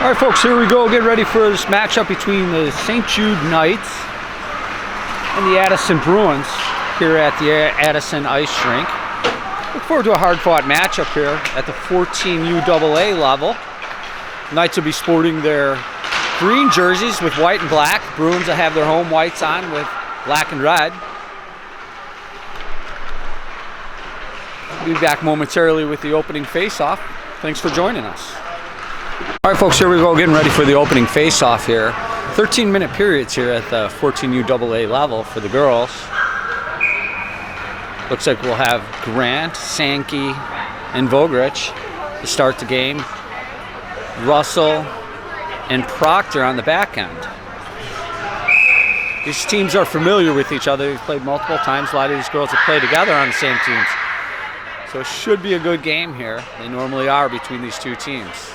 All right, folks, here we go. Get ready for this matchup between the St. Jude Knights and the Addison Bruins here at the Addison Ice Rink. Look forward to a hard-fought matchup here at the 14UAA level. Knights will be sporting their green jerseys with white and black. Bruins will have their home whites on with black and red. We'll be back momentarily with the opening face-off. Thanks for joining us. All right, folks, here we go, getting ready for the opening face-off here. 13-minute periods here at the 14UAA level for the girls. Looks like we'll have Grant, Sankey, and Vogrich to start the game. Russell and Proctor on the back end. These teams are familiar with each other. They've played multiple times. A lot of these girls have played together on the same teams. So it should be a good game here. They normally are between these two teams.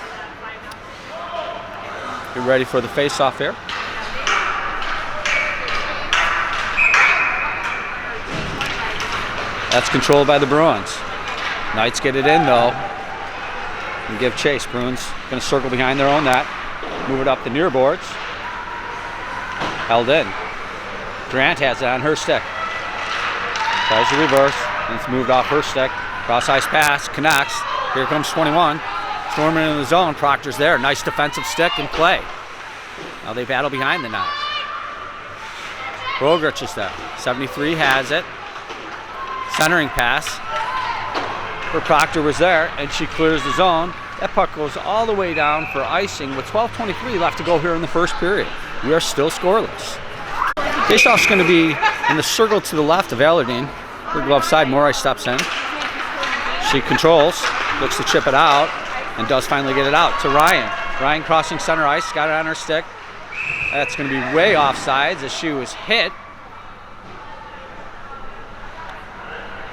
Get ready for the face-off here. That's controlled by the Bruins. Knights get it in though and give chase. Bruins going to circle behind their own net, move it up the near boards. Held in. Grant has it on her stick. Tries to reverse, and it's moved off her stick. Cross ice pass, connects. Here comes 21. Storming in the zone, Proctor's there. Nice defensive stick and play. Now they battle behind the net. Vogrich is there. 73 has it. Centering pass. For Proctor was there, and she clears the zone. That puck goes all the way down for icing with 12:23 left to go here in the first period. We are still scoreless. Faceoff's going to be in the circle to the left of Allardine. Her glove side, Morai steps in. She controls, looks to chip it out, and does finally get it out to Ryan. Ryan crossing center ice, got it on her stick. That's going to be way offsides as she was hit.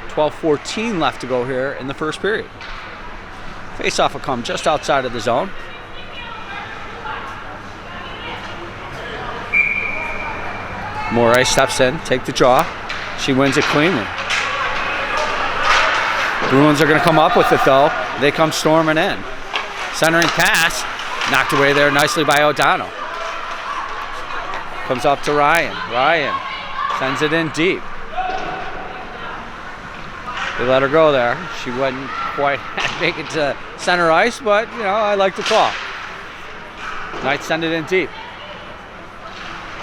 12:14 left to go here in the first period. Face-off will come just outside of the zone. Morai steps in, take the draw. She wins it cleanly. Bruins are going to come up with it though. They come storming in. Centering pass, knocked away there nicely by O'Donnell. Comes up to Ryan. Ryan sends it in deep. They let her go there. She wouldn't quite make it to center ice, but you know, I like the call. Knights send it in deep.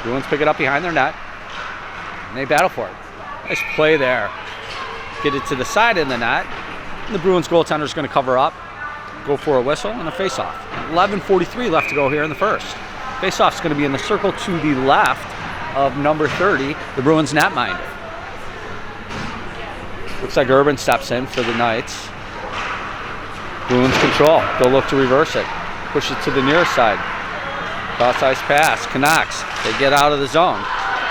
Bruins pick it up behind their net, and they battle for it. Nice play there. Get it to the side of the net. And the Bruins goaltender is going to cover up, go for a whistle, and a face-off. 11:43 left to go here in the first. Face-off is going to be in the circle to the left of number 30, the Bruins netminder. Looks like Urban steps in for the Knights. Bruins control. They'll look to reverse it. Push it to the near side. Cross ice pass. Canucks. They get out of the zone.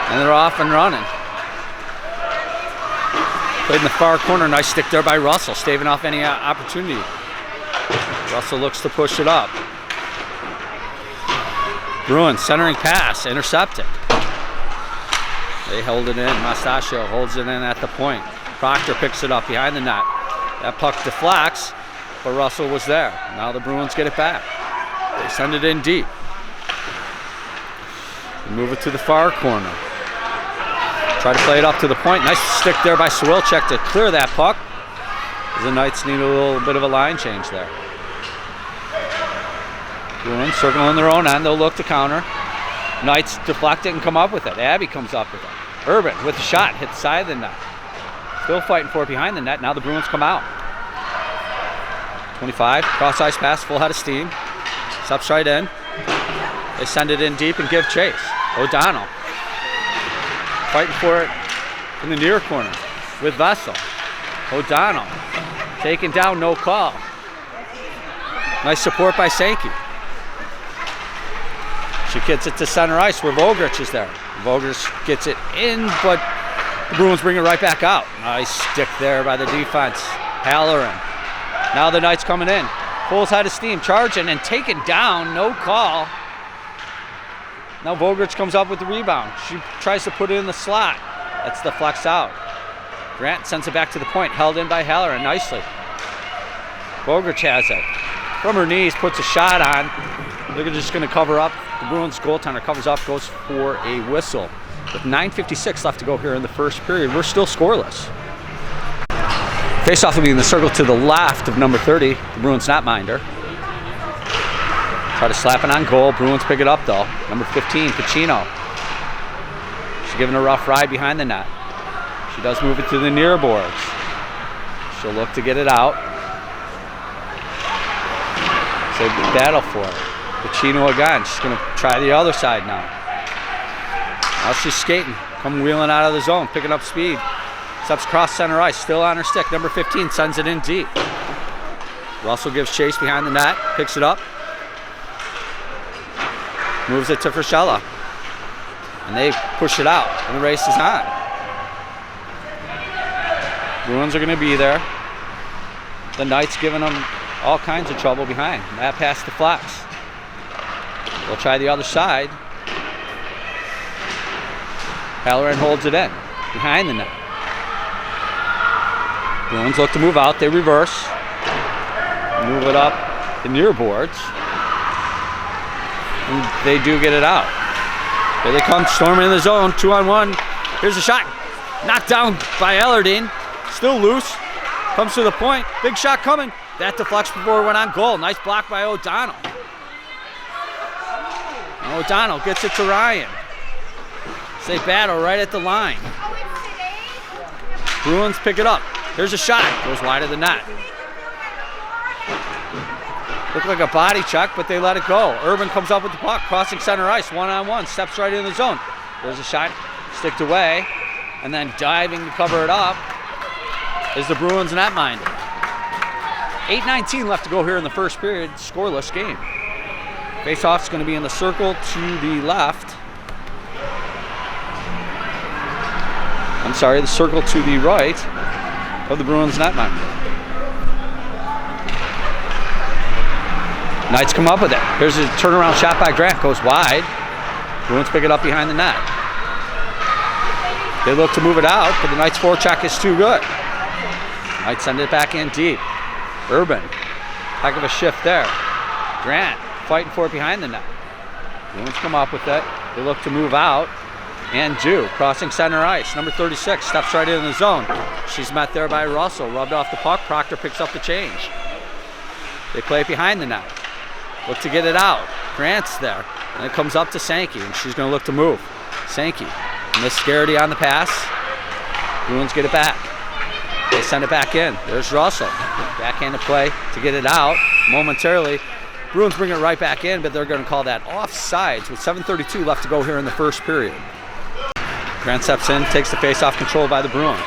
And they're off and running. Played in the far corner. Nice stick there by Russell, staving off any opportunity. Russell looks to push it up. Bruins centering pass. Intercepted. They hold it in. Mastachio holds it in at the point. Proctor picks it up behind the net. That puck deflects, but Russell was there. Now the Bruins get it back. They send it in deep. They move it to the far corner. Try to play it up to the point. Nice stick there by Swilchek to clear that puck. The Knights need a little bit of a line change there. Bruins circling their own end. They'll look to counter. Knights deflect it and come up with it. Abby comes up with it. Urban with the shot, hit the side of the net. Still fighting for it behind the net. Now the Bruins come out. 25, cross ice pass, full head of steam. Steps right in. They send it in deep and give chase. O'Donnell fighting for it in the near corner with Vessel. O'Donnell taken down, no call. Nice support by Sankey. She gets it to center ice where Vogrich is there. Vogrich gets it in, but the Bruins bring it right back out. Nice stick there by the defense. Halloran. Now the Knights coming in. Full head of steam, charging and taken down, no call. Now Vogrich comes up with the rebound. She tries to put it in the slot. That's the flex out. Grant sends it back to the point, held in by Halloran nicely. Vogrich has it. From her knees, puts a shot on. They're just going to cover up. The Bruins goaltender covers up, goes for a whistle. With 9:56 left to go here in the first period, we're still scoreless. Face-off will be in the circle to the left of number 30, the Bruins netminder. Try to slap it on goal. Bruins pick it up though. Number 15, Pacino. She's giving a rough ride behind the net. She does move it to the near boards. She'll look to get it out. So battle for it. Pacino again. She's going to try the other side now. Now she's skating. Come wheeling out of the zone. Picking up speed. Steps across center ice. Still on her stick. Number 15 sends it in deep. Russell gives chase behind the net. Picks it up. Moves it to Frischella. And they push it out. And the race is on. Bruins are going to be there. The Knights giving them all kinds of trouble behind. That pass to Flex. They'll try the other side. Halloran holds it in. Behind the net. Bruins look to move out. They reverse. Move it up the near boards. And they do get it out. Here they come, storming in the zone. 2-on-1. Here's a shot. Knocked down by Ellardine. Still loose. Comes to the point. Big shot coming. That deflects before it went on goal. Nice block by O'Donnell. And O'Donnell gets it to Ryan. They battle right at the line. Bruins pick it up. Here's a shot. Goes wide of the net. Looked like a body check, but they let it go. Urban comes up with the puck, crossing center ice, 1-on-1, steps right in the zone. There's a shot, sticked away, and then diving to cover it up is the Bruins netminder. 8:19 left to go here in the first period, scoreless game. Face-off's going to be in the circle to the left. I'm sorry, the circle to the right of the Bruins netminder. Knights come up with it. Here's a turnaround shot by Grant. Goes wide. Bruins pick it up behind the net. They look to move it out, but the Knights' forecheck is too good. Knights send it back in deep. Urban. Heck of a shift there. Grant fighting for it behind the net. Bruins come up with it. They look to move out. And Jude crossing center ice. Number 36 steps right in the zone. She's met there by Russell. Rubbed off the puck. Proctor picks up the change. They play it behind the net. Look to get it out. Grant's there. And it comes up to Sankey, and she's going to look to move. Sankey. Miss Garrity on the pass. Bruins get it back. They send it back in. There's Russell. Backhand to play to get it out momentarily. Bruins bring it right back in, but they're going to call that offsides with 7:32 left to go here in the first period. Grant steps in, takes the face-off control by the Bruins.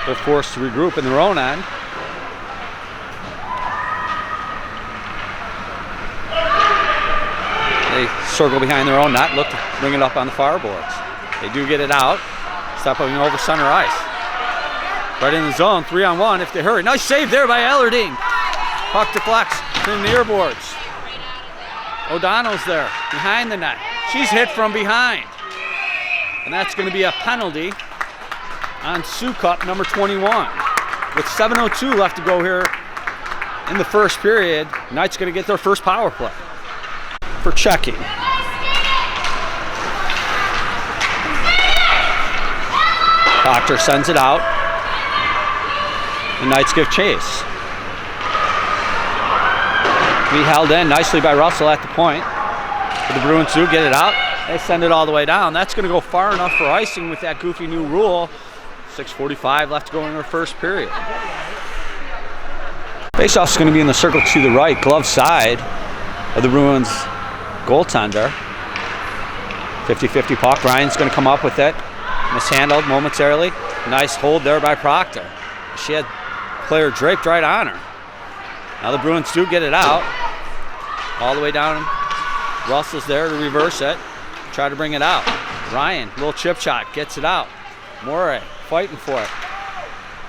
They're forced to regroup in their own end. They circle behind their own net, look to bring it up on the far boards. They do get it out, stepping over center ice. Right in the zone, 3-on-1 if they hurry. Nice save there by Ellardine. Puck deflects to the near boards. O'Donnell's there, behind the net. She's hit from behind. And that's going to be a penalty on Sukup, number 21. With 7:02 left to go here in the first period, Knights going to get their first power play. For checking. Proctor sends it out. The Knights give chase. Be held in nicely by Russell at the point. But the Bruins do get it out. They send it all the way down. That's going to go far enough for icing with that goofy new rule. 6:45 left to go in our first period. Faceoff's going to be in the circle to the right, glove side of the Bruins goaltender. 50-50 puck. Ryan's going to come up with it. Mishandled momentarily. Nice hold there by Proctor. She had player draped right on her. Now the Bruins do get it out. All the way down. Russell's there to reverse it. Try to bring it out. Ryan, little chip shot, gets it out. Morey fighting for it.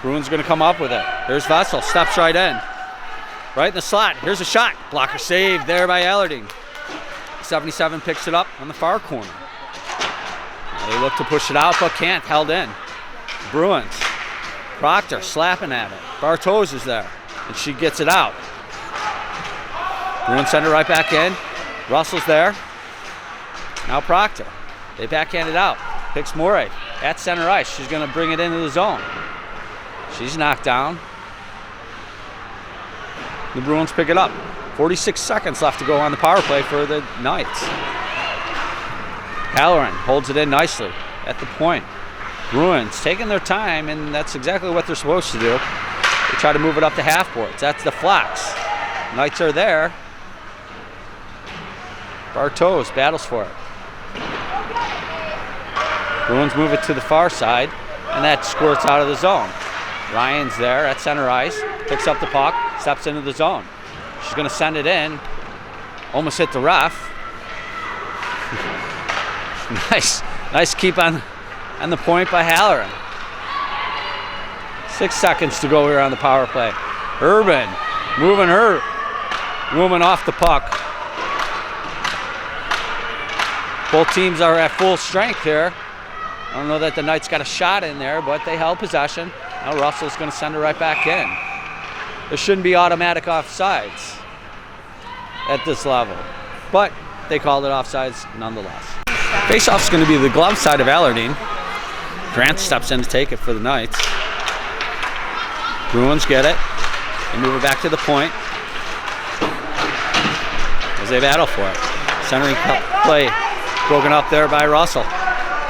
Bruins going to come up with it. Here's Vessel, steps right in. Right in the slot. Here's a shot. Blocker saved there by Ellardine. 77 picks it up on the far corner. Now they look to push it out, but can't. Held in. Bruins. Proctor slapping at it. Bartos is there, and she gets it out. Bruins send it right back in. Russell's there. Now Proctor. They backhand it out. Picks Morey at center ice. She's going to bring it into the zone. She's knocked down. The Bruins pick it up. 46 seconds left to go on the power play for the Knights. Halloran holds it in nicely at the point. Bruins taking their time, and that's exactly what they're supposed to do. They try to move it up to half boards. That's the flex. Knights are there. Bartos battles for it. Bruins move it to the far side, and that squirts out of the zone. Ryan's there at center ice, picks up the puck, steps into the zone. She's going to send it in. Almost hit the ref. Nice keep on the point by Halloran. 6 seconds to go here on the power play. Urban moving her woman off the puck. Both teams are at full strength here. I don't know that the Knights got a shot in there, but they held possession. Now Russell's going to send it right back in. There shouldn't be automatic offsides at this level, but they called it offsides nonetheless. Face-off's going to be the glove side of Allardine. Grant steps in to take it for the Knights. Bruins get it. They move it back to the point as they battle for it. Centering play broken up there by Russell.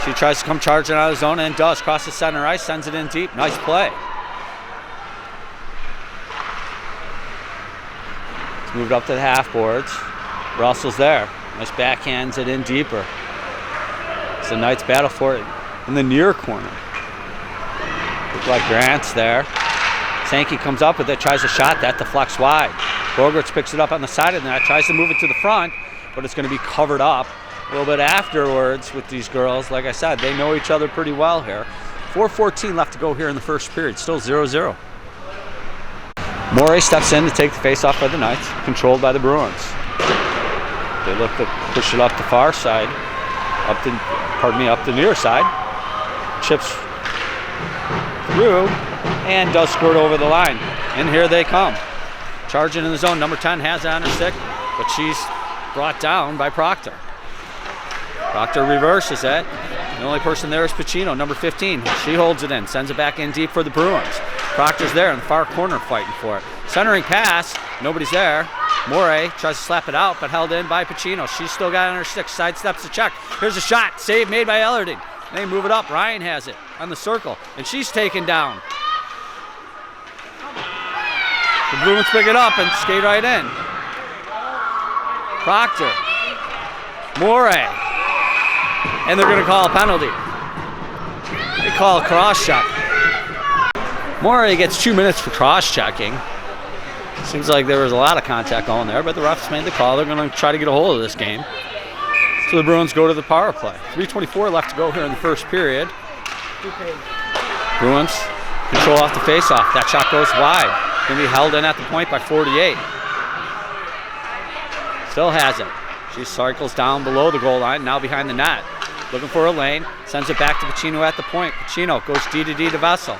She tries to come charging out of the zone and does. Crosses center ice, sends it in deep. Nice play. It's moved up to the half boards. Russell's there. Nice backhands it in deeper. So the Knights battle for it in the near corner. Looks like Grant's there. Sankey comes up with it, tries a shot. That deflects wide. Bogarts picks it up on the side of the net, tries to move it to the front, but it's going to be covered up a little bit afterwards with these girls. Like I said, they know each other pretty well here. 4:14 left to go here in the first period. Still 0-0. Morey steps in to take the face-off by the Knights, controlled by the Bruins. They look to push it up the far side, up the near side. Chips through and does squirt over the line. And here they come. Charging in the zone. Number 10 has it on her stick, but she's brought down by Proctor. Proctor reverses it. The only person there is Pacino, number 15. She holds it in, sends it back in deep for the Bruins. Proctor's there in the far corner fighting for it. Centering pass, nobody's there. Morey tries to slap it out, but held in by Pacino. She's still got it on her stick, sidesteps the check. Here's a shot, save made by Ellarding. They move it up, Ryan has it on the circle, and she's taken down. The Bruins pick it up and skate right in. Proctor, Morey, and they're going to call a penalty. They call a cross-check. Morey gets 2 minutes for cross-checking. Seems like there was a lot of contact going there, but the refs made the call. They're going to try to get a hold of this game. So the Bruins go to the power play. 3:24 left to go here in the first period. Bruins control off the face-off. That shot goes wide. Going to be held in at the point by 48. Still has it. She cycles down below the goal line, now behind the net. Looking for a lane, sends it back to Pacino at the point. Pacino goes D-to-D to Vessel.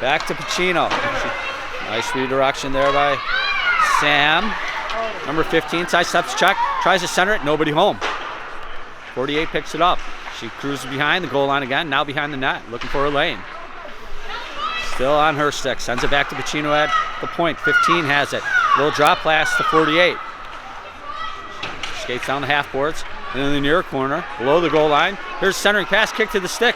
Back to Pacino. Nice redirection there by Sam. Number 15, side steps check, tries to center it, nobody home. 48 picks it up. She cruises behind the goal line again, now behind the net, looking for a lane. Still on her stick, sends it back to Pacino at the point. 15 has it. Little drop pass to 48. Skates down the half boards, and in the near corner, below the goal line. Here's centering pass, kick to the stick.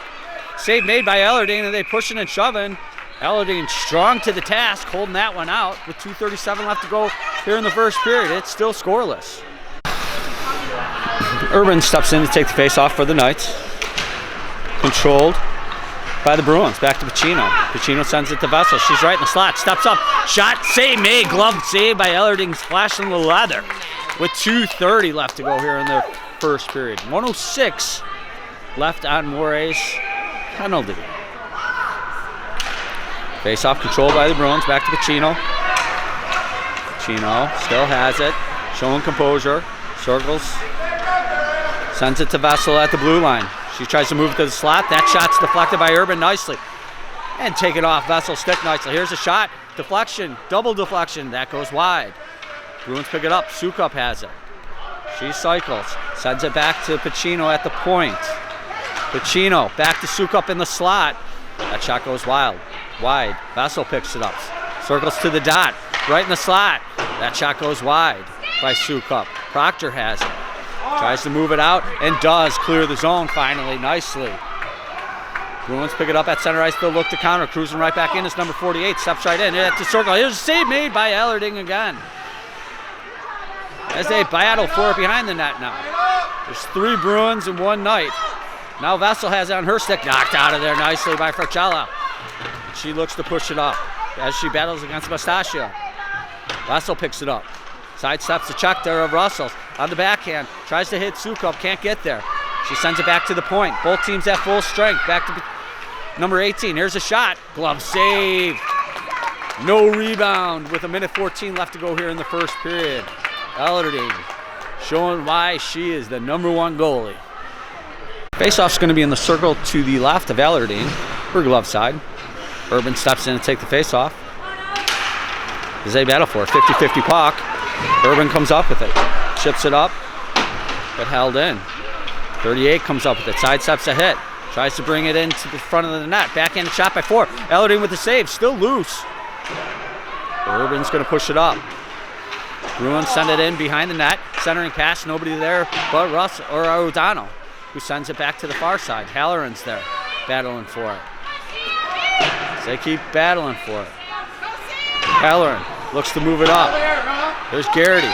Save made by Ellardine, and they pushing and shoving. Ellardine strong to the task, holding that one out with 2:37 left to go here in the first period. It's still scoreless. Urban steps in to take the face off for the Knights. Controlled by the Bruins. Back to Pacino. Pacino sends it to Vessel. She's right in the slot. Steps up. Shot. Save made. Glove save by Ellardine, splashing the leather. With 2:30 left to go here in the first period. 1:06 left on Morey's penalty. Face-off controlled by the Bruins. Back to Pacino. Pacino still has it. Showing composure. Circles. Sends it to Vessel at the blue line. She tries to move it to the slot. That shot's deflected by Urban nicely. And taken off Vessel's stick nicely. Here's a shot. Deflection. Double deflection. That goes wide. Bruins pick it up. Sukup has it. She cycles, sends it back to Pacino at the point. Pacino back to Sukup in the slot. That shot goes wide. Vessel picks it up, circles to the dot, right in the slot. That shot goes wide by Sukup. Proctor has it. Tries to move it out and does clear the zone finally, nicely. Bruins pick it up at center ice. They'll look to counter. Cruising right back in. It's number 48. Steps right in. At the circle. Here's a save made by Ellarding again. As they battle for it behind the net now. There's 3 Bruins in 1 night. Now Vessel has it on her stick. Knocked out of there nicely by Frachella. She looks to push it up as she battles against Mastachio. Vessel picks it up. Sidesteps the check there of Russell's. On the backhand. Tries to hit Sukup. Can't get there. She sends it back to the point. Both teams at full strength. Back to number 18. Here's a shot. Glove save. No rebound with 1:14 left to go here in the first period. Ellarding showing why she is the #1 goalie. Faceoff's going to be in the circle to the left of Ellarding. Her glove side. Urban steps in to take the faceoff. As they battle for it. 50-50 puck. Urban comes up with it. Chips it up. But held in. 38 comes up with it. Sidesteps a hit. Tries to bring it into the front of the net. Backhanded shot by 4. Ellarding with the save. Still loose. Urban's going to push it up. Bruins send it in behind the net. Centering pass. Nobody there but Russ or O'Donnell, who sends it back to the far side. Halloran's there battling for it. So they keep battling for it. Halloran looks to move it up. There's Garrity.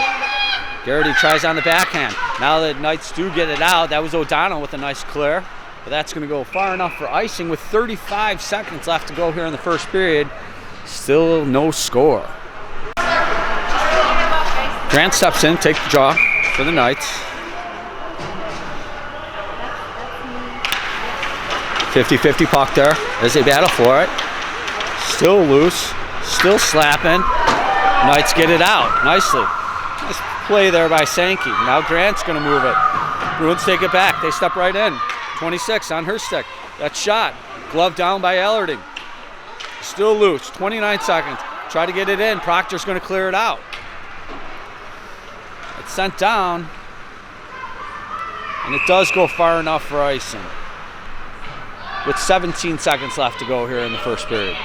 Garrity tries on the backhand. Now the Knights do get it out. That was O'Donnell with a nice clear. But that's going to go far enough for icing with 35 seconds left to go here in the first period. Still no score. Grant steps in, take the draw for the Knights. 50-50 puck there as they battle for it. Still loose, still slapping. Knights get it out nicely. Nice play there by Sankey. Now Grant's going to move it. Bruins take it back. They step right in. 26 on her stick. That shot. Glove down by Ellarding. Still loose. 29 seconds. Try to get it in. Proctor's going to clear it out. It's sent down. And it does go far enough for icing. With 17 seconds left to go here in the first period.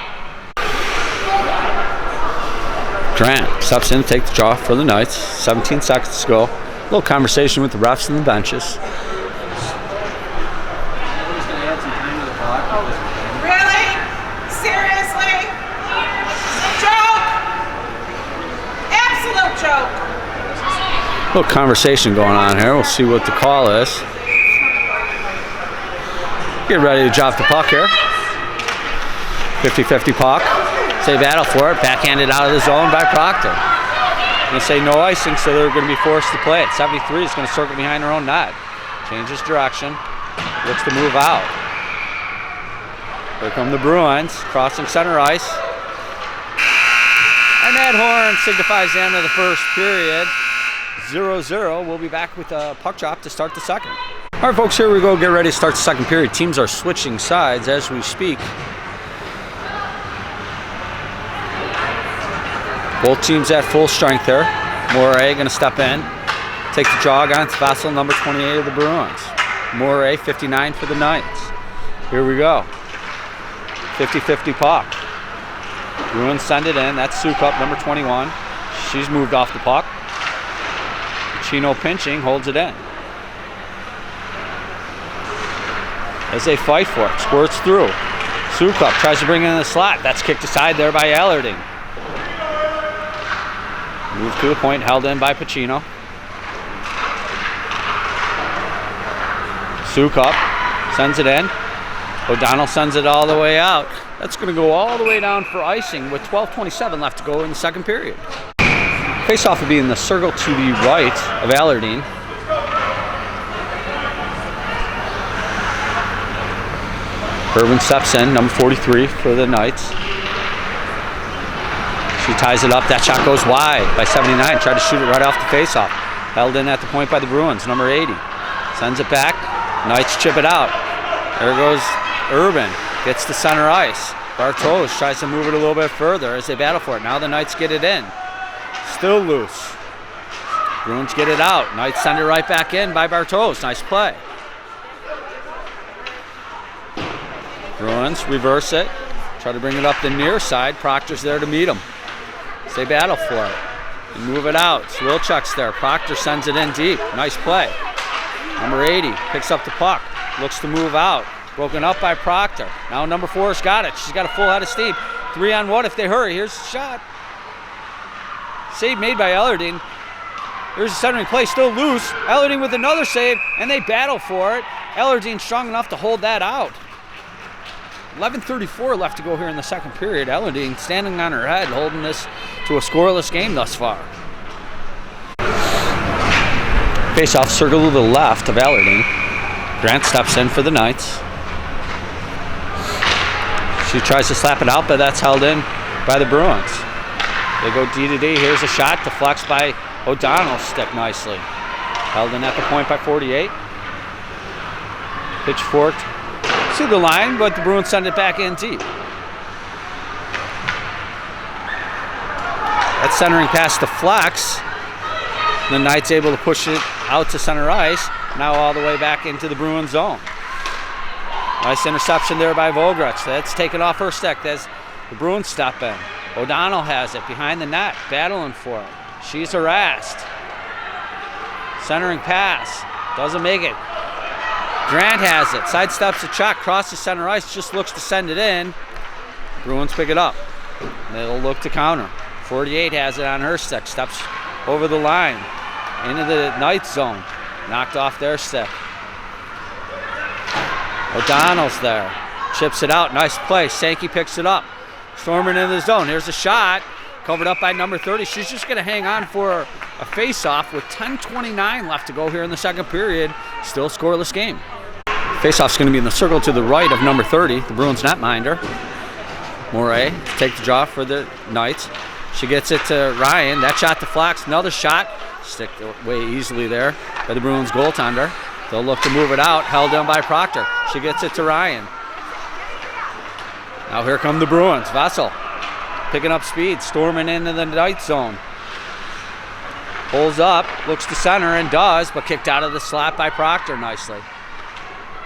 Grant steps in to take the draw for the Knights. 17 seconds to go. A little conversation with the refs and the benches. Really? Seriously? Joke? Absolute joke. A little conversation going on here. We'll see what the call is. Get ready to drop the puck here. 50-50 puck. Say battle for it. Backhanded out of the zone by Proctor. Going to say no icing, so they're going to be forced to play it. 73 is going to circle behind her own net. Changes direction. Looks to move out. Here come the Bruins, crossing center ice. And that horn signifies the end of the first period. 0-0. We'll be back with a puck drop to start the second. All right, folks, here we go. Get ready to start the second period. Teams are switching sides as we speak. Both teams at full strength there. Moray going to step in, take the jog on Vessel, number 28 of the Bruins. Moray, 59 for the Knights. Here we go. 50-50 puck. Bruins send it in. That's Sukup, number 21. She's moved off the puck. Chino pinching, holds it in. As they fight for it, squirts through. Sukup tries to bring it in the slot. That's kicked aside there by Ellarding. Moved to the point, held in by Pacino. Sukup sends it in. O'Donnell sends it all the way out. That's going to go all the way down for icing with 12:27 left to go in the second period. Face-off will be in the circle to the right of Ellarding. Urban steps in, number 43 for the Knights. She ties it up. That shot goes wide by 79. Tried to shoot it right off the face-off. Held in at the point by the Bruins, number 80. Sends it back. Knights chip it out. There goes Urban. Gets to center ice. Bartos tries to move it a little bit further as they battle for it. Now the Knights get it in. Still loose. Bruins get it out. Knights send it right back in by Bartos. Nice play. Bruins reverse it. Try to bring it up the near side. Proctor's there to meet him. They battle for it. And move it out. Swilchuk's there. Proctor sends it in deep. Nice play. Number 80 picks up the puck. Looks to move out. Broken up by Proctor. Now number 4's got it. She's got a full head of steam. 3-on-1 if they hurry. Here's the shot. Save made by Ellarding. Here's the centering play, still loose. Ellarding with another save, and they battle for it. Ellarding strong enough to hold that out. 11:34 left to go here in the second period. Ellarding standing on her head, holding this to a scoreless game thus far. Face-off circle to the left of Ellarding. Grant steps in for the Knights. She tries to slap it out, but that's held in by the Bruins. They go D to D. Here's a shot, deflects by O'Donnell's stick nicely. Held in at the point by 48. Pitchforked to the line, but the Bruins send it back in deep. That centering pass deflects. The Knights able to push it out to center ice. Now all the way back into the Bruins zone. Nice interception there by Vogretz. That's taken off her stick as the Bruins step in. O'Donnell has it behind the net, battling for it. She's harassed. Centering pass. Doesn't make it. Grant has it. Sidesteps the check, crosses center ice, just looks to send it in. Bruins pick it up. They'll look to counter. 48 has it on her stick. Steps over the line. Into the Knights zone. Knocked off their stick. O'Donnell's there. Chips it out. Nice play. Sankey picks it up. Storming into the zone. Here's a shot. Covered up by number 30. She's just going to hang on for a face-off with 10:29 left to go here in the second period. Still scoreless game. Face-off's going to be in the circle to the right of number 30, the Bruins netminder. Moray take the draw for the Knights. She gets it to Ryan. That shot deflects. Another shot. Stick away easily there by the Bruins goaltender. They'll look to move it out. Held in by Proctor. She gets it to Ryan. Now here come the Bruins. Vessel picking up speed, storming into the Knights zone. Pulls up, looks to center and does, but kicked out of the slot by Proctor nicely.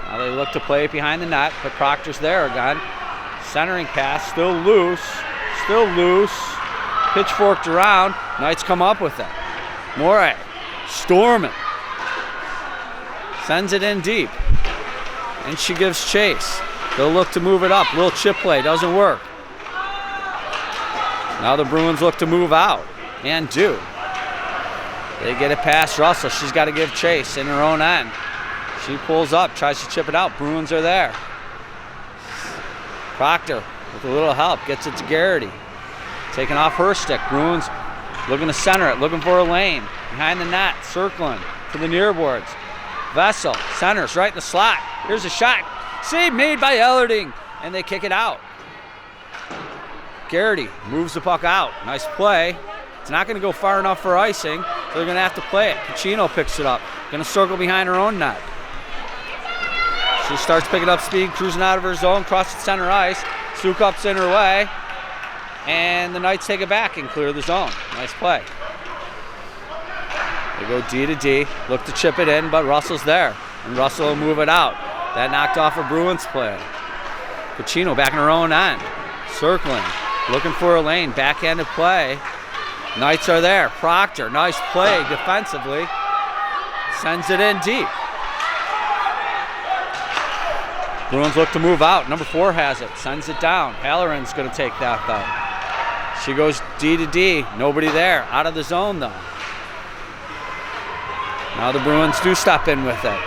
Now they look to play it behind the net, but Proctor's there again. Centering pass, still loose. Pitchforked around. Knights come up with it. Moray, storming. Sends it in deep. And she gives chase. They'll look to move it up. Little chip play, doesn't work. Now the Bruins look to move out, and do. They get it past Russell. She's got to give chase in her own end. She pulls up, tries to chip it out. Bruins are there. Proctor, with a little help, gets it to Garrity. Taking off her stick. Bruins looking to center it, looking for a lane. Behind the net, circling to the near boards. Vessel centers right in the slot. Here's a shot. Save made by Ellarding, and they kick it out. Garrity moves the puck out. Nice play. It's not going to go far enough for icing, so they're going to have to play it. Pacino picks it up. Going to circle behind her own net. She starts picking up speed, cruising out of her zone, crosses center ice. Sukup's in her way, and the Knights take it back and clear the zone. Nice play. They go D to D, look to chip it in, but Russell's there, and Russell will move it out. That knocked off a Bruins player. Pacino back in her own end, circling, looking for a lane, backhanded play. Knights are there. Proctor, nice play defensively. Sends it in deep. Bruins look to move out. Number 4 has it. Sends it down. Halloran's going to take that though. She goes D to D. Nobody there. Out of the zone though. Now the Bruins do step in with it.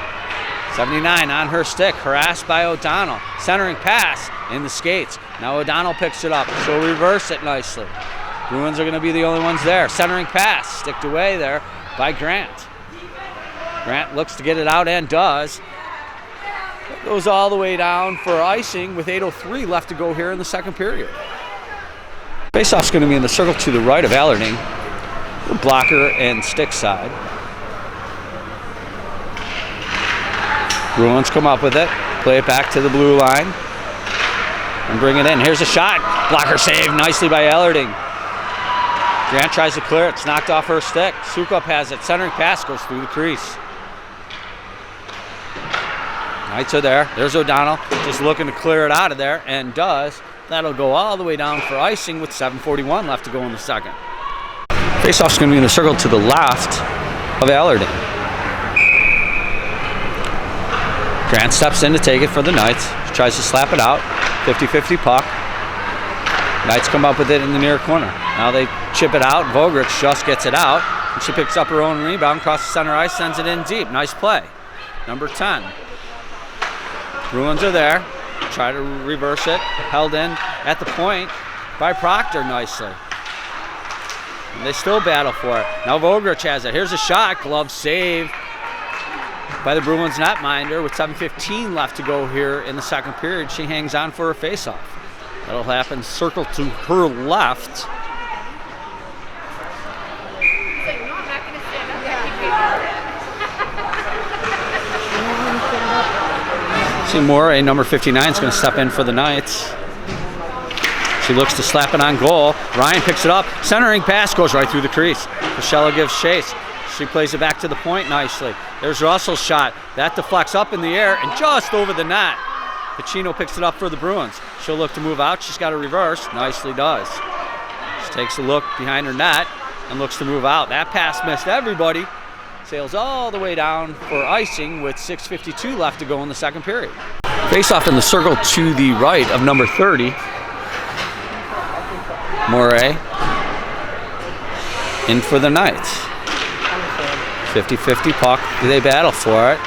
79 on her stick. Harassed by O'Donnell. Centering pass in the skates. Now O'Donnell picks it up. She'll reverse it nicely. Bruins are going to be the only ones there. Centering pass, sticked away there by Grant. Grant looks to get it out and does. It goes all the way down for icing with 8:03 left to go here in the second period. Faceoff's going to be in the circle to the right of Ellarding. Blocker and stick side. Bruins come up with it. Play it back to the blue line. And bring it in. Here's a shot. Blocker saved nicely by Ellarding. Grant tries to clear it. It's knocked off her stick. Sukup has it. Centering pass goes through the crease. Knights are there. There's O'Donnell just looking to clear it out of there, and does. That'll go all the way down for icing with 7:41 left to go in the second. Faceoff's going to be in the circle to the left of Allerton. Grant steps in to take it for the Knights. She tries to slap it out. 50-50 puck. Knights come up with it in the near corner. Now they chip it out. Vogrich just gets it out. And she picks up her own rebound, crosses center ice, sends it in deep. Nice play. Number 10. Bruins are there. Try to reverse it. Held in at the point by Proctor nicely. And they still battle for it. Now Vogrich has it. Here's a shot. Glove save by the Bruins netminder with 7:15 left to go here in the second period. She hangs on for a faceoff. That'll happen. Circle to her left. See Moore, number 59, is going to step in for the Knights. She looks to slap it on goal. Ryan picks it up. Centering pass goes right through the crease. Michelle gives chase. She plays it back to the point nicely. There's Russell's shot. That deflects up in the air and just over the net. Pacino picks it up for the Bruins. She'll look to move out. She's got a reverse. Nicely does. She takes a look behind her net and looks to move out. That pass missed everybody. Sails all the way down for icing with 6:52 left to go in the second period. Face-off in the circle to the right of number 30. Moray in for the Knights. 50-50 puck. They battle for it.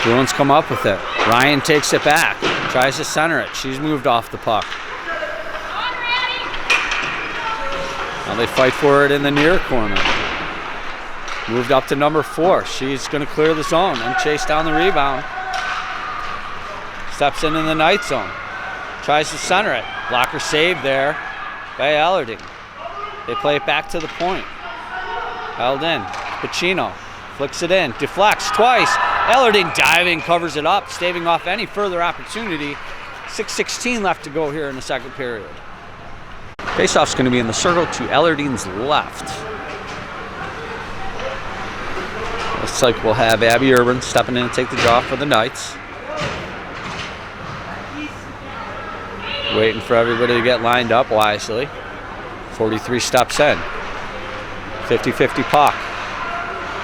Bruins come up with it. Ryan takes it back. Tries to center it. She's moved off the puck. Now they fight for it in the near corner. Moved up to number 4. She's going to clear the zone and chase down the rebound. Steps in the Knight zone. Tries to center it. Blocker save there by Ellarding. They play it back to the point. Held in. Pacino flicks it in. Deflects twice. Ellarding diving, covers it up, staving off any further opportunity. 6:16 left to go here in the second period. Faceoff's going to be in the circle to Ellarding's left. Looks like we'll have Abby Urban stepping in and take the draw for the Knights. Waiting for everybody to get lined up wisely. 43 steps in. 50-50 puck.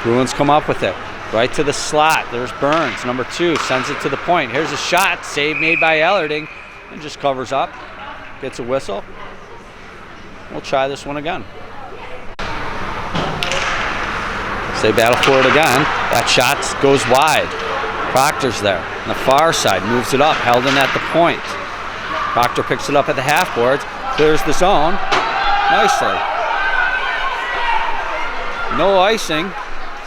Bruins come up with it. Right to the slot. There's Burns, number 2, sends it to the point. Here's a shot. Save made by Ellarding. And just covers up. Gets a whistle. We'll try this one again. They battle for it again. That shot goes wide. Proctor's there. On the far side, moves it up, held in at the point. Proctor picks it up at the half boards, clears the zone. Nicely. No icing,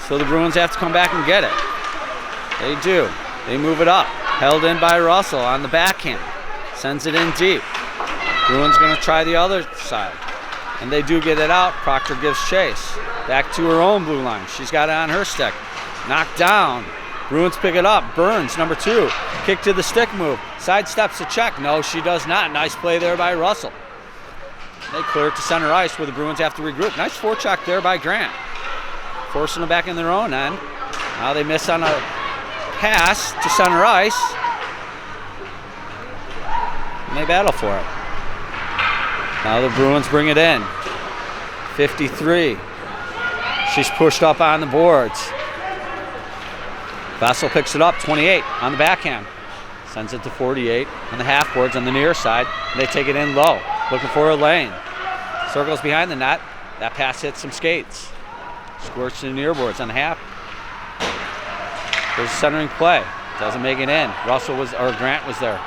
so the Bruins have to come back and get it. They do. They move it up. Held in by Russell on the backhand. Sends it in deep. Bruins going to try the other side. And they do get it out. Proctor gives chase. Back to her own blue line. She's got it on her stick. Knocked down. Bruins pick it up. Burns, number 2. Kick to the stick move. Sidesteps a check. No, she does not. Nice play there by Russell. They clear it to center ice where the Bruins have to regroup. Nice forecheck there by Grant. Forcing them back in their own end. Now they miss on a pass to center ice. And they battle for it. Now the Bruins bring it in. 53. She's pushed up on the boards. Vessel picks it up, 28 on the backhand. Sends it to 48 on the half boards on the near side. And they take it in low, looking for a lane. Circles behind the net. That pass hits some skates. Squirts to the near boards on the half. There's a centering play. Doesn't make it in. Grant was there.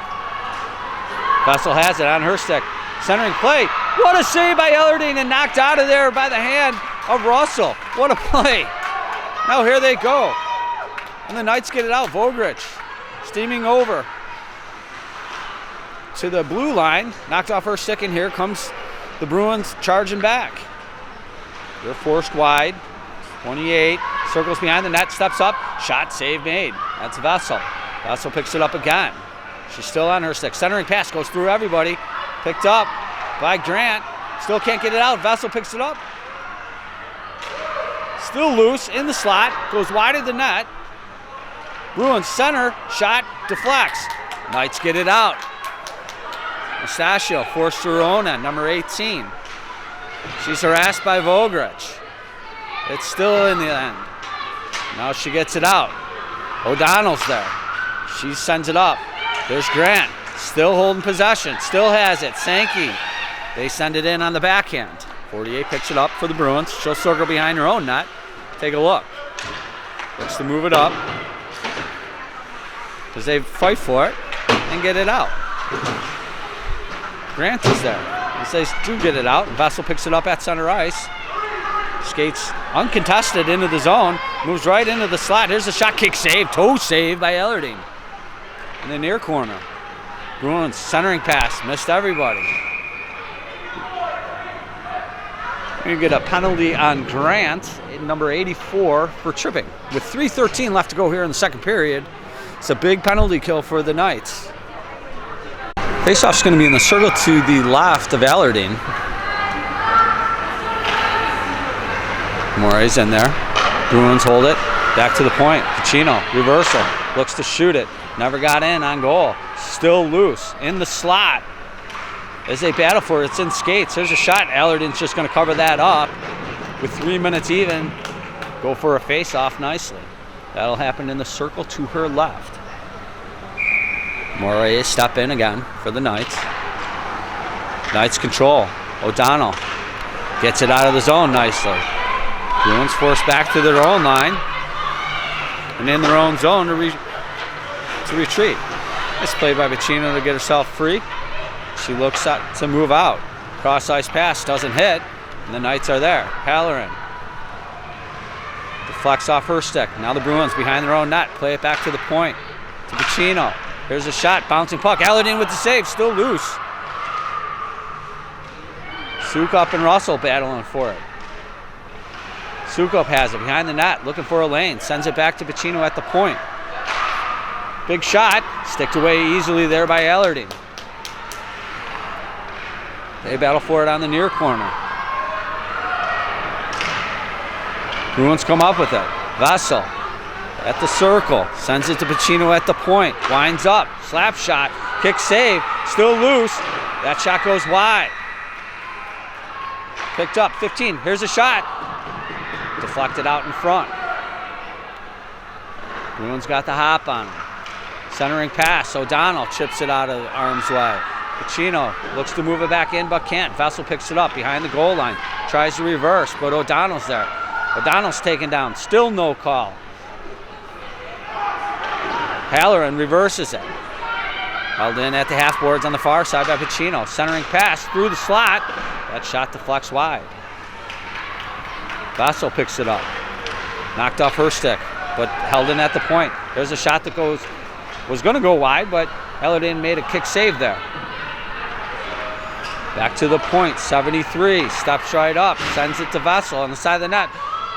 Vessel has it on her stick. Centering play. What a save by Ellarding and knocked out of there by the hand of Russell. What a play. Now here they go. And the Knights get it out. Vogrich steaming over to the blue line. Knocked off her stick, and here comes the Bruins charging back. They're forced wide. 28. Circles behind the net. Steps up. Shot save made. That's Vessel. Vessel picks it up again. She's still on her stick. Centering pass goes through everybody. Picked up by Grant. Still can't get it out. Vessel picks it up. Still loose in the slot. Goes wide of the net. Bruins center shot deflects. Knights get it out. Mustachio forced to her own end, number 18. She's harassed by Vogrich. It's still in the end. Now she gets it out. O'Donnell's there. She sends it up. There's Grant. Still holding possession. Still has it. Sankey. They send it in on the backhand. 48 picks it up for the Bruins. She'll circle behind her own net. Take a look. Looks to move it up. Because they fight for it and get it out. Grant is there. He says, do get it out. Vessel picks it up at center ice. Skates uncontested into the zone. Moves right into the slot. Here's a shot kick save. Toe save by Ellardine. In the near corner. Bruins centering pass. Missed everybody. We're going to get a penalty on Grant, number 84, for tripping. With 3:13 left to go here in the second period, it's a big penalty kill for the Knights. Faceoff's going to be in the circle to the left of Ellardine. Morey's in there. Bruins hold it. Back to the point. Pacino, reversal. Looks to shoot it. Never got in on goal. Still loose. In the slot. As they battle for it, it's in skates. There's a shot. Ellardine's just going to cover that up. With 3 minutes even, go for a face-off nicely. That'll happen in the circle to her left. Morey step in again for the Knights. Knights control. O'Donnell gets it out of the zone nicely. Bruins forced back to their own line. And in their own zone to retreat. Nice play by Pacino to get herself free. She looks to move out. Cross-ice pass doesn't hit, and the Knights are there. Halloran deflects off her stick. Now the Bruins behind their own net. Play it back to the point. To Pacino. Here's a shot. Bouncing puck. Ellardine with the save. Still loose. Sukup and Russell battling for it. Sukup has it behind the net. Looking for a lane. Sends it back to Pacino at the point. Big shot. Sticked away easily there by Ellardine. They battle for it on the near corner. Bruins come up with it. Vessel at the circle. Sends it to Pacino at the point. Winds up. Slap shot. Kick save. Still loose. That shot goes wide. Picked up. 15. Here's a shot. Deflected out in front. Bruins got the hop on him. Centering pass. O'Donnell chips it out of arm's way. Pacino looks to move it back in, but can't. Vessel picks it up behind the goal line. Tries to reverse, but O'Donnell's there. O'Donnell's taken down. Still no call. Halloran reverses it. Held in at the half boards on the far side by Pacino. Centering pass through the slot. That shot deflects wide. Vessel picks it up. Knocked off her stick, but held in at the point. There's a shot that was going to go wide, but Ellardine made a kick save there. Back to the point, 73, steps right up, sends it to Vessel on the side of the net.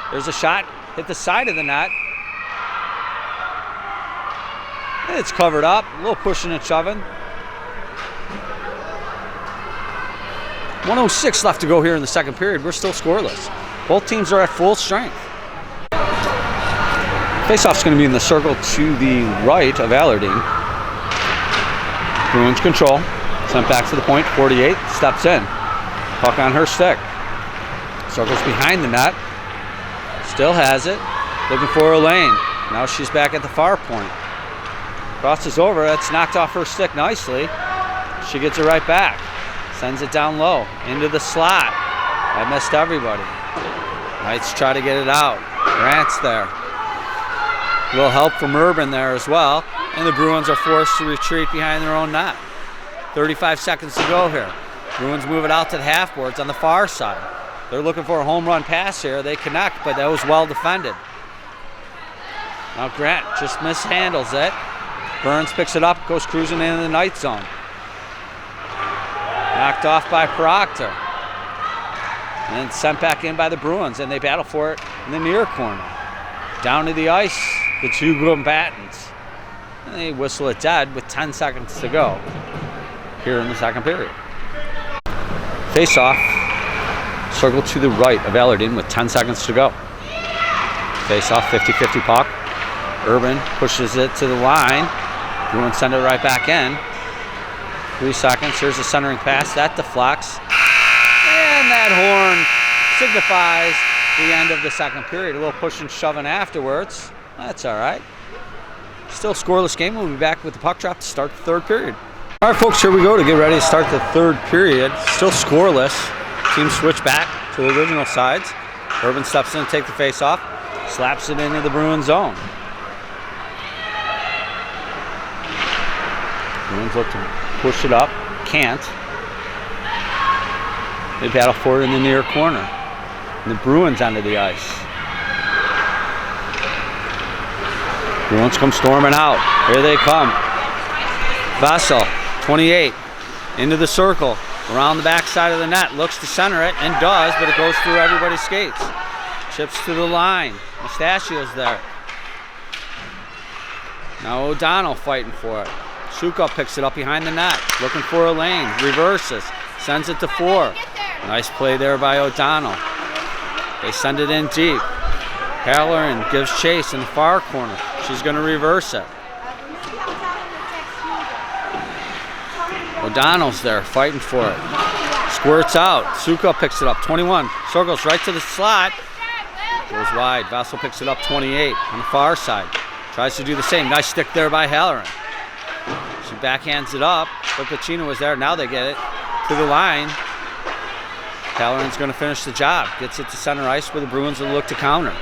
There's a shot, hit the side of the net. It's covered up, a little pushing and shoving. 1:06 left to go here in the second period. We're still scoreless. Both teams are at full strength. Faceoff's going to be in the circle to the right of Ellardine. Bruins control. Sent back to the point, 48, steps in. Puck on her stick. Circles behind the net. Still has it. Looking for a lane. Now she's back at the far point. Crosses over, it's knocked off her stick nicely. She gets it right back. Sends it down low, into the slot. I missed everybody. Knights try to get it out. Grant's there. A little help from Urban there as well. And the Bruins are forced to retreat behind their own net. 35 seconds to go here. Bruins move it out to the half boards on the far side. They're looking for a home run pass here. They connect, but that was well defended. Now Grant just mishandles it. Burns picks it up, goes cruising into the Knight zone. Knocked off by Proctor. And then sent back in by the Bruins, and they battle for it in the near corner. Down to the ice, the two combatants. And they whistle it dead with 10 seconds to go here in the second period. Face off Circle to the right of Ellerden with 10 seconds to go. Face off, 50-50 puck. Urban pushes it to the line. Bruins send it right back in. 3 seconds. Here's a centering pass. That deflects. And that horn signifies the end of the second period. A little push and shoving afterwards. That's all right. Still scoreless game. We'll be back with the puck drop to start the third period. All right, folks, here we go to get ready to start the third period. Still scoreless. Teams switch back to the original sides. Urban steps in to take the face off. Slaps it into the Bruins zone. Bruins look to push it up. Can't. They battle for it in the near corner. And the Bruins onto the ice. Bruins come storming out. Here they come. Vassell, 28, into the circle. Around the backside of the net. Looks to center it and does, but it goes through everybody's skates. Chips to the line. Mustachio's there. Now O'Donnell fighting for it. Sukup picks it up behind the net. Looking for a lane. Reverses. Sends it to 4. Nice play there by O'Donnell. They send it in deep. Halloran gives chase in the far corner. She's going to reverse it. O'Donnell's there fighting for it. Squirts out. Sukup picks it up. 21. Circles right to the slot. Goes wide. Vassell picks it up. 28 on the far side. Tries to do the same. Nice stick there by Halloran. She backhands it up, but Pacino was there. Now they get it to the line. Halloran's going to finish the job. Gets it to center ice where the Bruins will look to counter.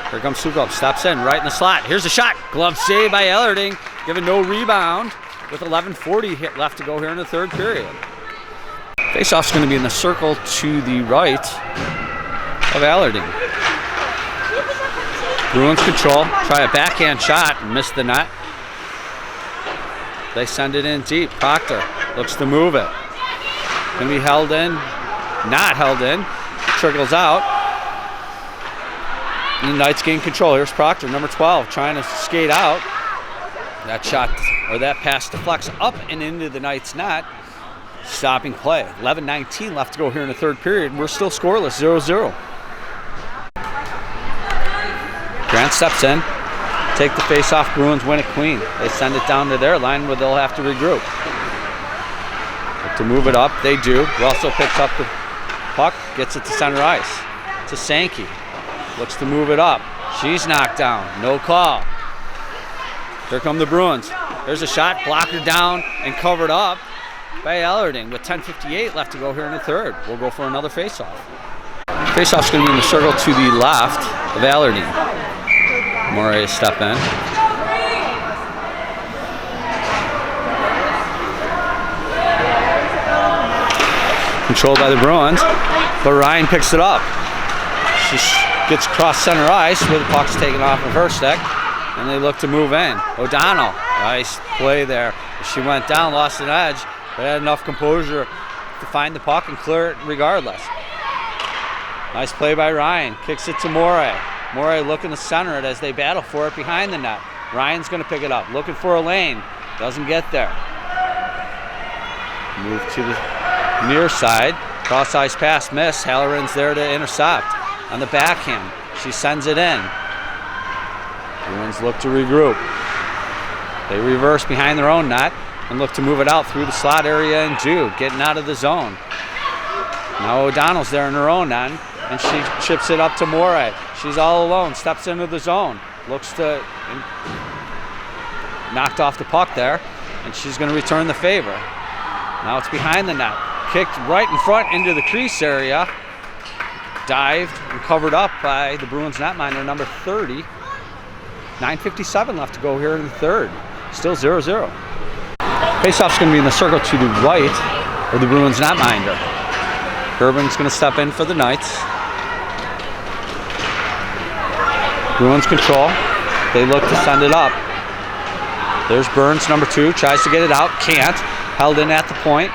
Here comes Sukup. Steps in right in the slot. Here's a shot. Glove save by Ellerden. Given no rebound with 11:40 hit left to go here in the third period. Faceoff's going to be in the circle to the right of Ellerden. Bruins control. Try a backhand shot and miss the net. They send it in deep. Proctor looks to move it. Going to be held in. Not held in. Trickles out. And the Knights gain control. Here's Proctor, number 12, trying to skate out. That shot, or that pass deflects up and into the Knights' net. Stopping play. 11:19 left to go here in the third period. We're still scoreless, 0-0. Grant steps in. Take the face-off. Bruins win it clean. They send it down to their line where they'll have to regroup. But to move it up, they do. Russell picks up the puck, gets it to center ice. To Sankey. Looks to move it up. She's knocked down. No call. Here come the Bruins. There's a shot. Blocked down and covered up by Ellerden with 10:58 left to go here in the third. We'll go for another face-off. Face-off's going to be in the circle to the left of Ellerden. Morey step in. Controlled by the Bruins, but Ryan picks it up. She gets across center ice where the puck's taken off of her stick, and they look to move in. O'Donnell, nice play there. She went down, lost an edge, but had enough composure to find the puck and clear it regardless. Nice play by Ryan. Kicks it to Morey. Morey looking to center it as they battle for it behind the net. Ryan's going to pick it up, looking for a lane. Doesn't get there. Move to the near side. Cross ice pass, miss. Halloran's there to intercept. On the backhand, she sends it in. Bruins look to regroup. They reverse behind their own net and look to move it out through the slot area and Jude, getting out of the zone. Now O'Donnell's there in her own end, and she chips it up to Morey. She's all alone, steps into the zone, looks to knocked off the puck there, and she's going to return the favor. Now it's behind the net, kicked right in front into the crease area, dived and covered up by the Bruins netminder, number 30. 9:57 left to go here in the third. Still 0-0. Faceoff's going to be in the circle to the right of the Bruins netminder. Urban's going to step in for the Knights. Bruins control. They look to send it up. There's Burns, number 2, tries to get it out, can't. Held in at the point.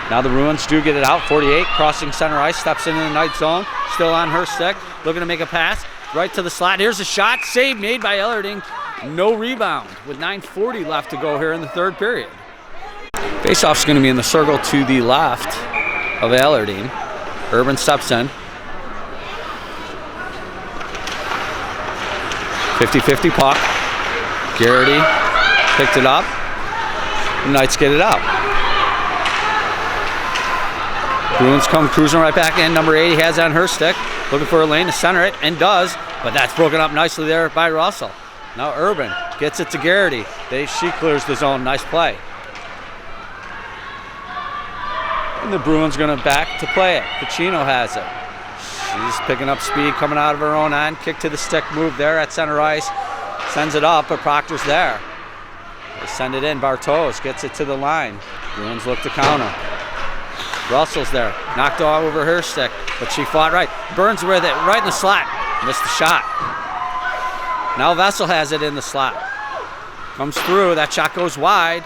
Now the Bruins do get it out. 48 crossing center ice, steps into the Knight zone. Still on her stick, looking to make a pass right to the slot. Here's a shot, save made by Ellerden. No rebound with 9:40 left to go here in the third period. Faceoff's going to be in the circle to the left of Ellerden. Urban steps in. 50-50 puck. Garrity picked it up. The Knights get it out. Bruins come cruising right back in. Number 80 has it on her stick. Looking for a lane to center it, and does. But that's broken up nicely there by Russell. Now Urban gets it to Garrity. She clears the zone. Nice play. And the Bruins going to back to play it. Pacino has it. She's picking up speed coming out of her own end. Kick to the stick move there at center ice. Sends it up, but Proctor's there. They send it in. Bartos gets it to the line. Bruins look to counter. Russell's there. Knocked all over her stick, but she fought right. Burns with it right in the slot. Missed the shot. Now Vessel has it in the slot. Comes through. That shot goes wide.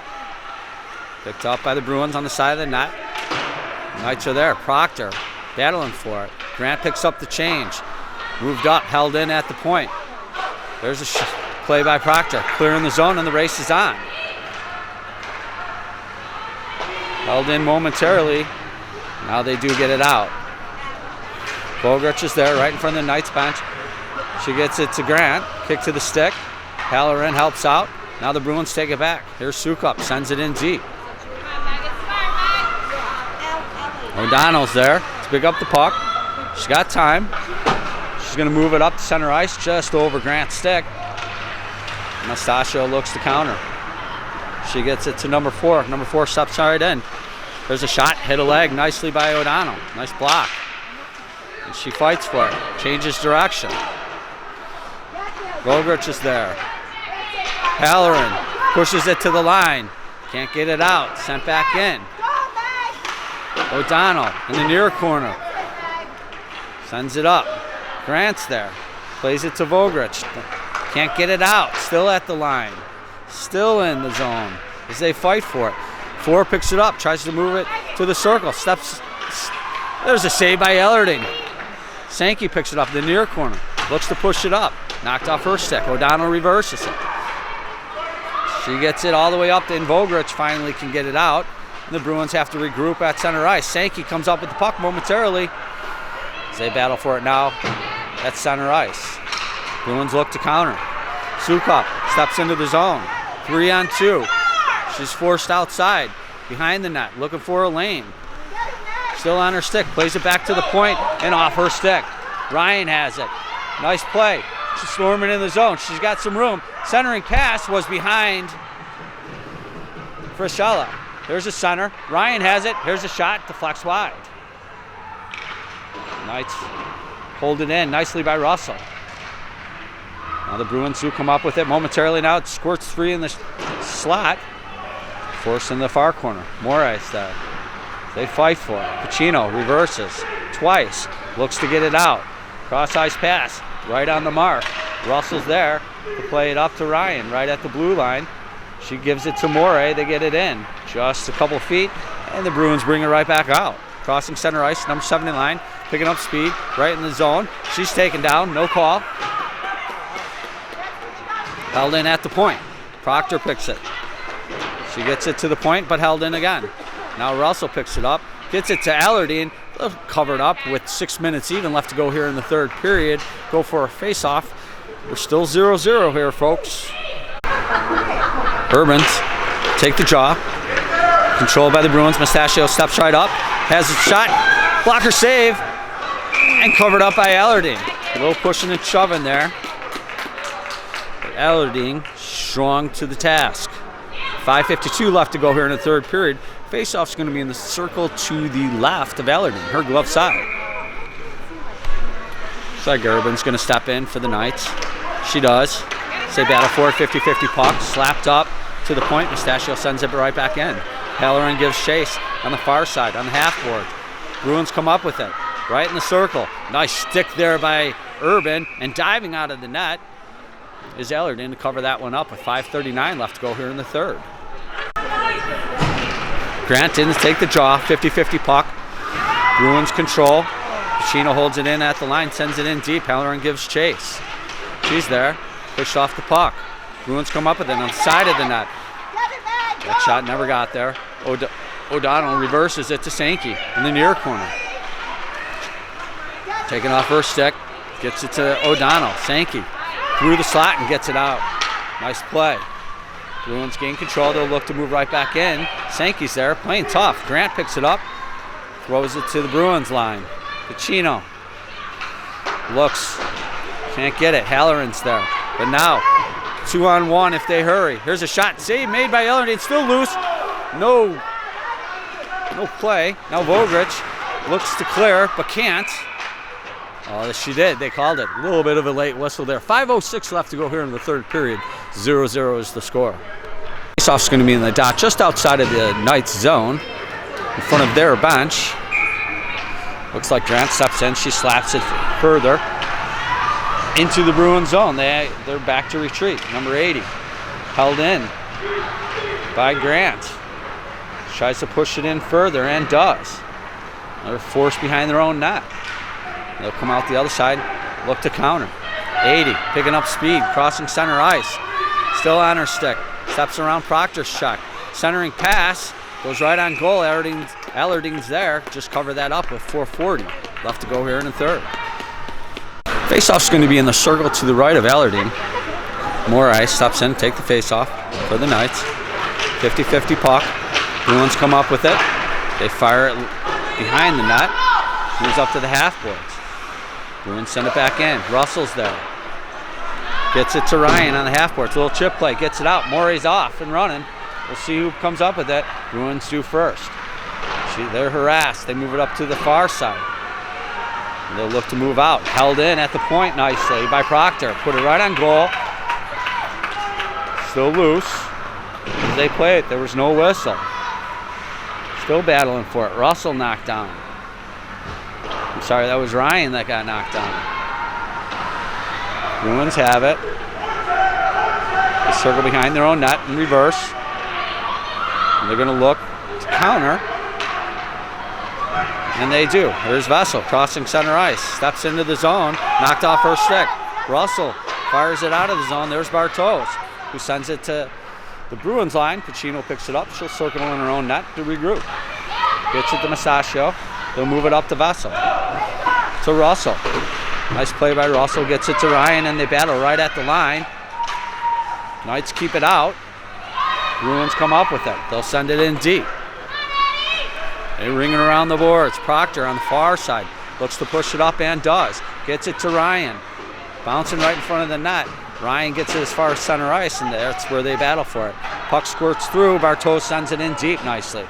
Picked up by the Bruins on the side of the net. Knights are there. Proctor battling for it. Grant picks up the change. Moved up, held in at the point. There's a play by Proctor. Clearing the zone, and the race is on. Held in momentarily. Now they do get it out. Bogrich is there right in front of the Knights bench. She gets it to Grant. Kick to the stick. Halloran helps out. Now the Bruins take it back. Here's Sukup. Sends it in deep. O'Donnell's there to pick up the puck. She's got time. She's going to move it up to center ice just over Grant's stick. Anastasio looks to counter. She gets it to number 4. Number 4 steps right in. There's a shot, hit a leg nicely by O'Donnell. Nice block. And she fights for it. Changes direction. Bogrich is there. Halloran pushes it to the line. Can't get it out. Sent back in. O'Donnell in the near corner. Sends it up. Grant's there. Plays it to Vogrich. Can't get it out. Still at the line. Still in the zone as they fight for it. 4 picks it up. Tries to move it to the circle. Steps. There's a save by Ellarding. Sankey picks it up in the near corner. Looks to push it up. Knocked off her stick. O'Donnell reverses it. She gets it all the way up, and Vogrich finally can get it out. The Bruins have to regroup at center ice. Sankey comes up with the puck momentarily as they battle for it now at center ice. Bruins look to counter. Sukup steps into the zone. 3-on-2. She's forced outside behind the net, looking for a lane. Still on her stick. Plays it back to the point and off her stick. Ryan has it. Nice play. She's storming in the zone. She's got some room. Centering pass was behind Frischella. There's a center. Ryan has it. Here's a shot. Deflects wide. Knights hold it in nicely by Russell. Now the Bruins do come up with it momentarily. Now it squirts free in the slot. Forced in the far corner. Moraes there. They fight for it. Pacino reverses twice. Looks to get it out. Cross-ice pass. Right on the mark. Russell's there to play it up to Ryan right at the blue line. She gives it to Morey. They get it in. Just a couple feet. And the Bruins bring it right back out. Crossing center ice. Number 79. Picking up speed. Right in the zone. She's taken down. No call. Held in at the point. Proctor picks it. She gets it to the point, but held in again. Now Russell picks it up. Gets it to Allardyne. Covered up with 6 minutes even left to go here in the third period. Go for a face-off. We're still 0-0 here, folks. Urbans take the draw. Controlled by the Bruins. Mustachio steps right up. Has a shot. Blocker save. And covered up by Allardyne. A little pushing and shoving there. But Allardyne strong to the task. 5:52 left to go here in the third period. Face-off's going to be in the circle to the left of Allardyne, her glove side. So Gerben's going to step in for the Knights. She does. Say battle for it, 50-50 puck, slapped up to the point. Mustachio sends it right back in. Halloran gives chase on the far side, on the half board. Bruins come up with it, right in the circle. Nice stick there by Urban, and diving out of the net is Allardyne to cover that one up with 5:39 left to go here in the third. Grant didn't take the draw, 50-50 puck. Bruins control. Pacino holds it in at the line, sends it in deep. Halloran gives chase. She's there, pushed off the puck. Bruins come up with it on the side of the net. That shot never got there. O'Donnell reverses it to Sankey in the near corner. Taking off her stick. Gets it to O'Donnell. Sankey through the slot and gets it out. Nice play. Bruins gain control. They'll look to move right back in. Sankey's there, playing tough. Grant picks it up. Throws it to the Bruins line. Pacino looks. Can't get it. Halloran's there. But now, 2-on-1 if they hurry. Here's a shot. Save made by Ellerden. Still loose. No play. Now Vogrich looks to clear, but can't. Oh, she did. They called it. A little bit of a late whistle there. 5:06 left to go here in the third period. 0-0 is the score. Faceoff's going to be in the dot just outside of the Knights zone, in front of their bench. Looks like Grant steps in. She slaps it further into the Bruins zone. They're back to retreat. Number 80 held in by Grant. Tries to push it in further and does. They're forced behind their own net. They'll come out the other side, look to counter. 80 picking up speed, crossing center ice. Still on her stick. Steps around Proctor's check. Centering pass goes right on goal. Allarding's there. Just cover that up with 4:40 left to go here in the third. Faceoff's going to be in the circle to the right of Allarding. Morai steps in, take the faceoff for the Knights. 50-50 puck. Bruins come up with it. They fire it behind the net. Moves up to the half boards. Bruins send it back in. Russell's there. Gets it to Ryan on the half boards. Little chip play. Gets it out. Morey's off and running. We'll see who comes up with it. Bruins do first. They're harassed. They move it up to the far side. They'll look to move out. Held in at the point nicely by Proctor. Put it right on goal. Still loose. As they play it, there was no whistle. Still battling for it. Russell knocked down. I'm sorry, that was Ryan that got knocked down. Bruins have it. They circle behind their own net in reverse. And they're going to look to counter. And they do. Here's Vessel crossing center ice. Steps into the zone. Knocked off her stick. Russell fires it out of the zone. There's Bartos, who sends it to the Bruins line. Pacino picks it up. She'll circle in her own net to regroup. Gets it to Masaccio. They'll move it up to Vessel. To Russell. Nice play by Russell. Gets it to Ryan, and they battle right at the line. Knights keep it out. Bruins come up with it. They'll send it in deep. They ring it around the boards. Proctor on the far side. Looks to push it up and does. Gets it to Ryan. Bouncing right in front of the net. Ryan gets it as far as center ice, and that's where they battle for it. Puck squirts through. Bartos sends it in deep nicely.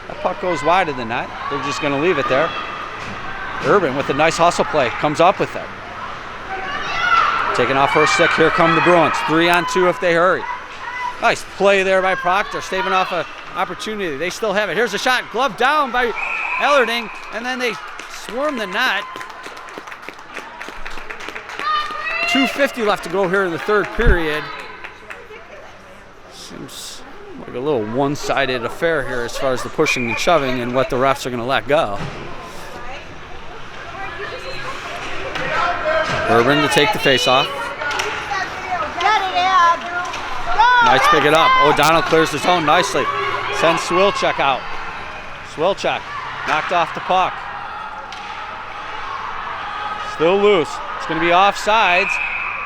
That puck goes wide of the net. They're just going to leave it there. Urban with a nice hustle play comes up with it. Taking off her stick. Here come the Bruins. 3-on-2 if they hurry. Nice play there by Proctor, staving off an opportunity. They still have it. Here's a shot. Glove down by Ellarding, and then they swarm the net. 2:50 left to go here in the third period. Seems like a little one-sided affair here as far as the pushing and shoving and what the refs are going to let go. Urban to take the face-off. Knights pick it up. O'Donnell clears the zone nicely. Sends Swilchuk out. Swilchuk knocked off the puck. Still loose. It's going to be offsides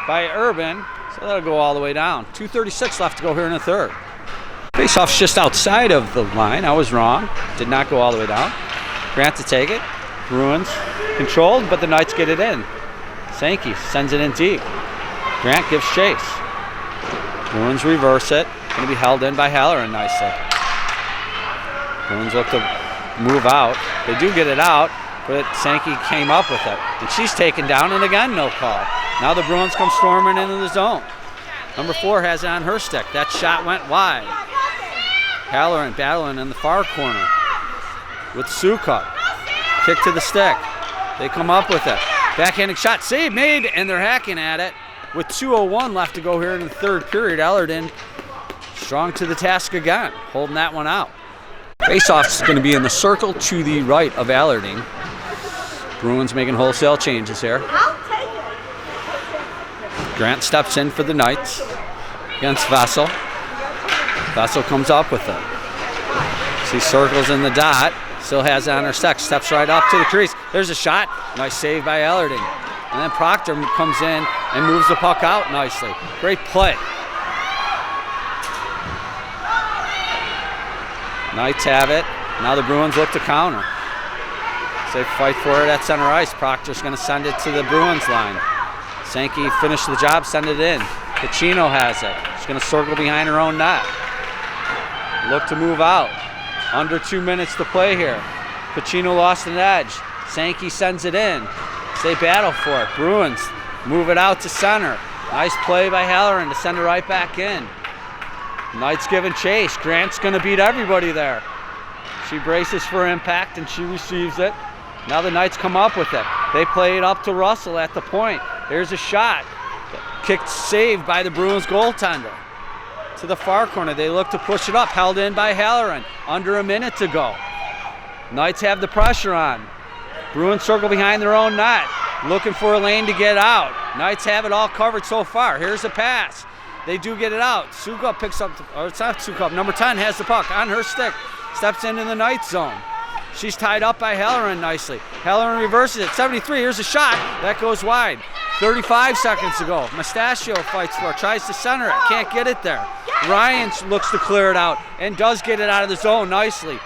by Urban, so that'll go all the way down. 2:36 left to go here in the third. Face-off's just outside of the line. I was wrong. Did not go all the way down. Grant to take it. Bruins controlled, but the Knights get it in. Sankey sends it in deep. Grant gives chase. Bruins reverse it. Going to be held in by Halloran nicely. Bruins look to move out. They do get it out, but Sankey came up with it. And she's taken down, and again, no call. Now the Bruins come storming into the zone. Number 4 has it on her stick. That shot went wide. Halloran battling in the far corner with Sukup. Kick to the stick. They come up with it. Backhanded shot, save made, and they're hacking at it. With 2:01 left to go here in the third period, Ellarding strong to the task again, holding that one out. Faceoff's going to be in the circle to the right of Ellarding. Bruins making wholesale changes here. Grant steps in for the Knights against Vessel. Vessel comes up with it. She circles in the dot. Still has it on her stick. Steps right up to the crease. There's a shot. Nice save by Ellerting. And then Proctor comes in and moves the puck out nicely. Great play. Knights have it. Now the Bruins look to counter. They fight for it at center ice. Proctor's going to send it to the Bruins line. Sankey finished the job, send it in. Pacino has it. She's going to circle behind her own net. Look to move out. Under 2 minutes to play here. Pacino lost an edge. Sankey sends it in. They battle for it. Bruins move it out to center. Nice play by Halloran to send it right back in. Knights giving chase. Grant's going to beat everybody there. She braces for impact and she receives it. Now the Knights come up with it. They play it up to Russell at the point. Here's a shot. Kicked, saved by the Bruins goaltender. To the far corner. They look to push it up. Held in by Halloran. Under a minute to go. Knights have the pressure on. Bruins circle behind their own net. Looking for a lane to get out. Knights have it all covered so far. Here's a pass. They do get it out. Sukup picks up, or it's not Sukup. Number 10 has the puck on her stick. Steps into the Knights zone. She's tied up by Halloran nicely. Halloran reverses it. 73, here's a shot. That goes wide. 35 seconds to go. Mustachio fights for it. Tries to center it. Can't get it there. Ryan looks to clear it out and does get it out of the zone nicely.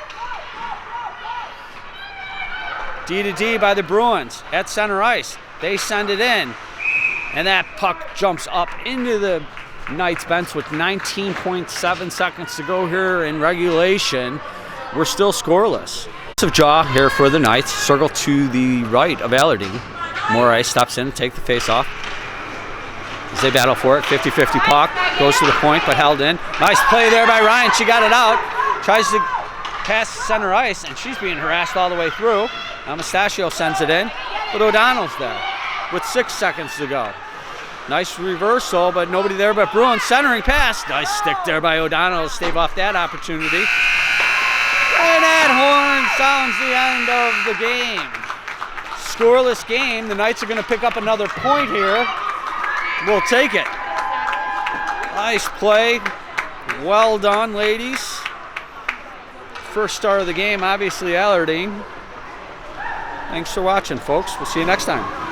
D to D by the Bruins at center ice. They send it in. And that puck jumps up into the Knights bench with 19.7 seconds to go here in regulation. We're still scoreless. Jaw here for the Knights. Circle to the right of Allardine. Moray steps in to take the face off. As they battle for it, 50-50 puck. Goes to the point, but held in. Nice play there by Ryan. She got it out. Tries to pass center ice, and she's being harassed all the way through. Now Mustachio sends it in, but O'Donnell's there with 6 seconds to go. Nice reversal, but nobody there but Bruins. Centering pass. Nice stick there by O'Donnell to stave off that opportunity. And that horn sounds the end of the game. Scoreless game. The Knights are going to pick up another point here. We'll take it. Nice play. Well done, ladies. First star of the game, obviously, Allardine. Thanks for watching, folks. We'll see you next time.